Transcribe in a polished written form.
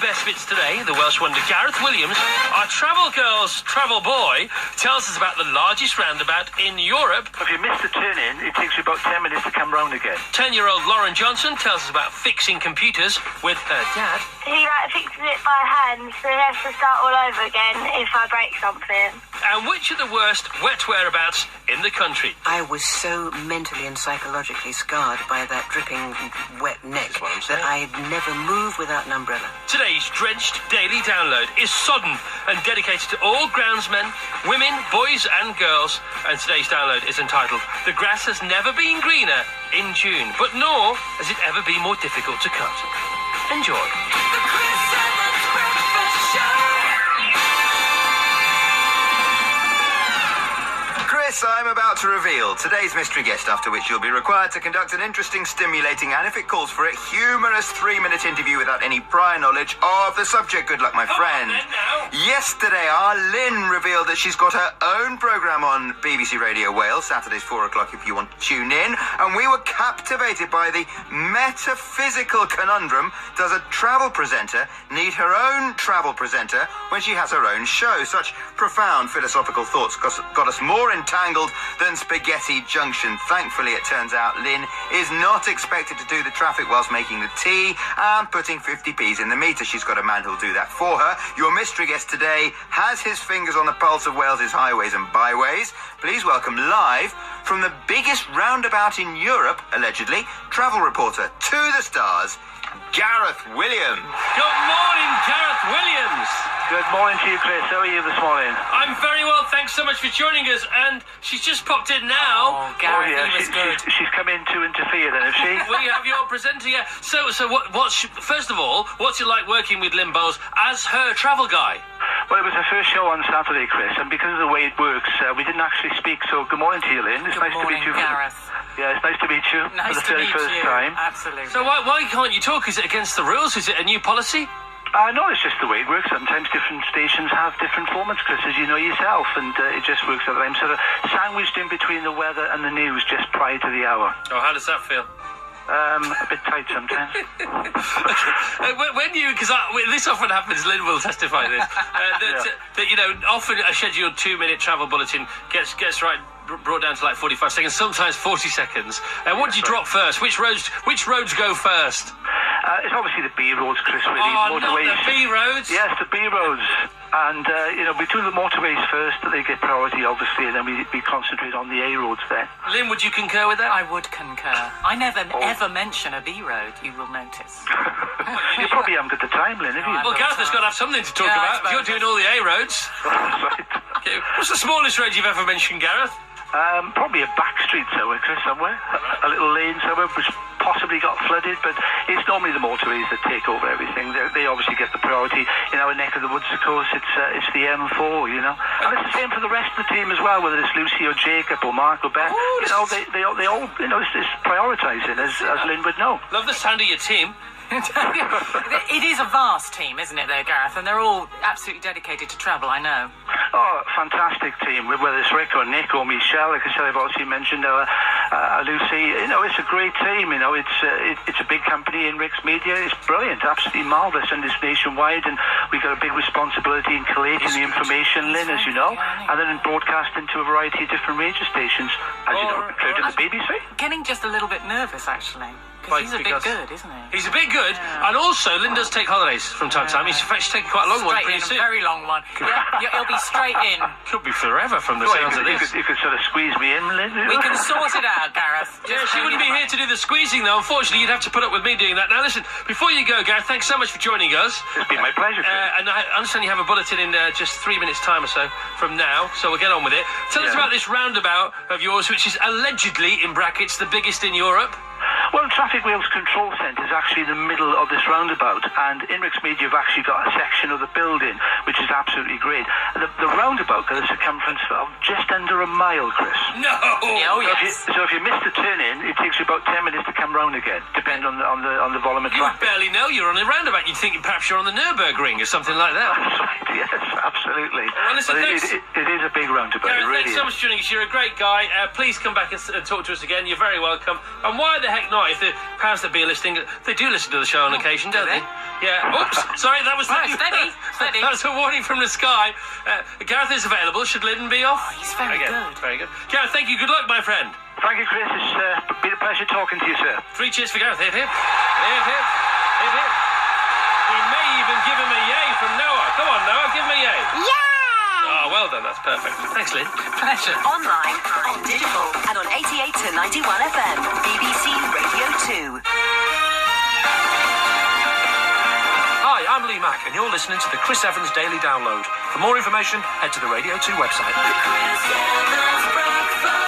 best bits today, the Welsh wonder Gareth Williams, our travel girl's travel boy, tells us about the largest roundabout in Europe. If you miss the turn-in, it takes you about 10 minutes to come round again. 10-year-old Lauren Johnson tells us about fixing computers with her dad. He fixes it by hand, so he has to start all over again if I break something. And which are the worst wet whereabouts in the country? I was so mentally and psychologically scarred by that dripping wet neck that I'd never move without an umbrella. Today's drenched daily download is sodden and dedicated to all groundsmen, women, boys and girls. And today's download is entitled "The Grass Has Never Been Greener in June, but nor has it ever been more difficult to cut." Enjoy. Chris, I'm about to reveal today's mystery guest, after which you'll be required to conduct an interesting, stimulating, and if it calls for it, humorous 3-minute interview without any prior knowledge of the subject. Good luck, my friend. Yesterday, our Lynn revealed that she's got her own programme on BBC Radio Wales, Saturdays 4 o'clock if you want to tune in, and we were captivated by the metaphysical conundrum: does a travel presenter need her own travel presenter when she has her own show? Such profound philosophical thoughts got us more entangled than Spaghetti Junction. Thankfully, it turns out Lynn is not expected to do the traffic whilst making the tea and putting 50p's in the meter. She's got a man who'll do that for her. Your mystery guest today has his fingers on the pulse of Wales's highways and byways. Please welcome, live from the biggest roundabout in Europe, allegedly, travel reporter to the stars, Gareth Williams. Good morning, Gareth Williams. Good morning to you, Chris. How are you this morning? I'm very well, thanks so much for joining us. And she's just popped in now. Oh, Gareth, yeah, he was good. She's come in to interfere then, has she? We have your presenter here. So first of all, what's it like working with Lynn Bowles as her travel guy? Well, it was her first show on Saturday, Chris, and because of the way it works, we didn't actually speak, so good morning to you, Lynn. It's Good nice morning, to meet you. Gareth. Yeah, it's nice to meet you Nice for the to very meet first you. time. Absolutely. So why can't you talk? Is it against the rules? Is it a new policy? No, it's just the way it works. Sometimes different stations have different formats, Chris, as you know yourself, and it just works out. I'm sort of sandwiched in between the weather and the news just prior to the hour. Oh, how does that feel? A bit tight sometimes. When you, because this often happens, Lynn will testify to this, that you know, often a scheduled 2-minute travel bulletin gets brought down to like 45 seconds, sometimes 40 seconds. What do you drop first? Which roads go first? It's obviously the B roads, Chris, really. Oh, Motorways. not the B roads? Yes, the B roads. And, we do the motorways first, they get priority, obviously, and then we concentrate on the A roads then. Lynn, would you concur with that? I would concur. I never ever mention a B road, you will notice. You probably haven't got the time, Lynn, have you? Well, Gareth has got to have something to talk Yeah, about. If you're doing all the A roads. Right. Okay. What's the smallest road you've ever mentioned, Gareth? Probably a back street somewhere, Chris, somewhere. A little lane somewhere which possibly got flooded, but it's normally the motorways that take over everything. They obviously get the priority. In our neck of the woods, of course, it's the M4, you know. And it's the same for the rest of the team as well, whether it's Lucy or Jacob or Mark or Beth. They all, it's prioritising, as Lynn would know. Love the sound of your team. It is a vast team, isn't it, though, Gareth? And they're all absolutely dedicated to travel, I know. Oh, fantastic team, whether it's Rick or Nick or Michelle. Like I said, I've also mentioned Lucy. You know, it's a great team. You know, it's a big company in Rick's Media. It's brilliant, absolutely marvellous, and it's nationwide, and we've got a big responsibility in collating the information, Lynn, as you know, and then broadcasting to a variety of different radio stations, as you know, including the BBC. Getting just a little bit nervous, actually. Because he's a bit good, isn't he? He's a bit good, and also Lynn does take holidays from time to time. He's taking quite a long one pretty soon. A very long one. Yeah, he'll be straight in. Could be forever from the sounds of this. You could sort of squeeze me in, Lynn. We can sort it out, Gareth. Yeah, she wouldn't be here to do the squeezing, though. Unfortunately, you'd have to put up with me doing that. Now, listen, before you go, Gareth, thanks so much for joining us. It's been my pleasure. And I understand you have a bulletin in just 3 minutes' time or so from now, so we'll get on with it. Tell us about this roundabout of yours, which is allegedly, in brackets, the biggest in Europe. Well, Traffic Wales Control Centre is actually in the middle of this roundabout, and in Rick's Media, you've actually got a section of the building, which is absolutely great. The roundabout got a circumference of just under a mile, Chris. No! Oh, yes. So if you miss the turn-in, it takes you about 10 minutes to come round again, depending on the volume of You traffic. barely know you're on a roundabout. You'd think perhaps you're on the Nürburgring or something like that. That's right, yes, absolutely. Well, listen, But thanks. it is a big roundabout, Gareth, it really thanks so much for joining us. You're a great guy. Please come back and talk to us again. You're very welcome. And why the heck not? not. If the powers that be are listening, they do listen to the show on occasion, don't they? Yeah. Oops. Sorry, that was Steady. that was a warning from the sky. Gareth is available. Should Lynn be off? He's very good. Very good. Gareth, thank you. Good luck, my friend. Thank you, Chris. It's been a pleasure talking to you, sir. 3 cheers for Gareth. Hip, hip. Hip, hip. Hip, hip. We may even give him a yay from Noah. Come on, Noah, give him a yay. Yeah! Oh, well done. That's perfect. Thanks, Lynn. Pleasure. Online, on digital, and on 88 to 91 FM. BBC Radio 2. Hi, I'm Lee Mack, and you're listening to the Chris Evans Daily Download. For more information, head to the Radio 2 website. Chris Evans Breakfast.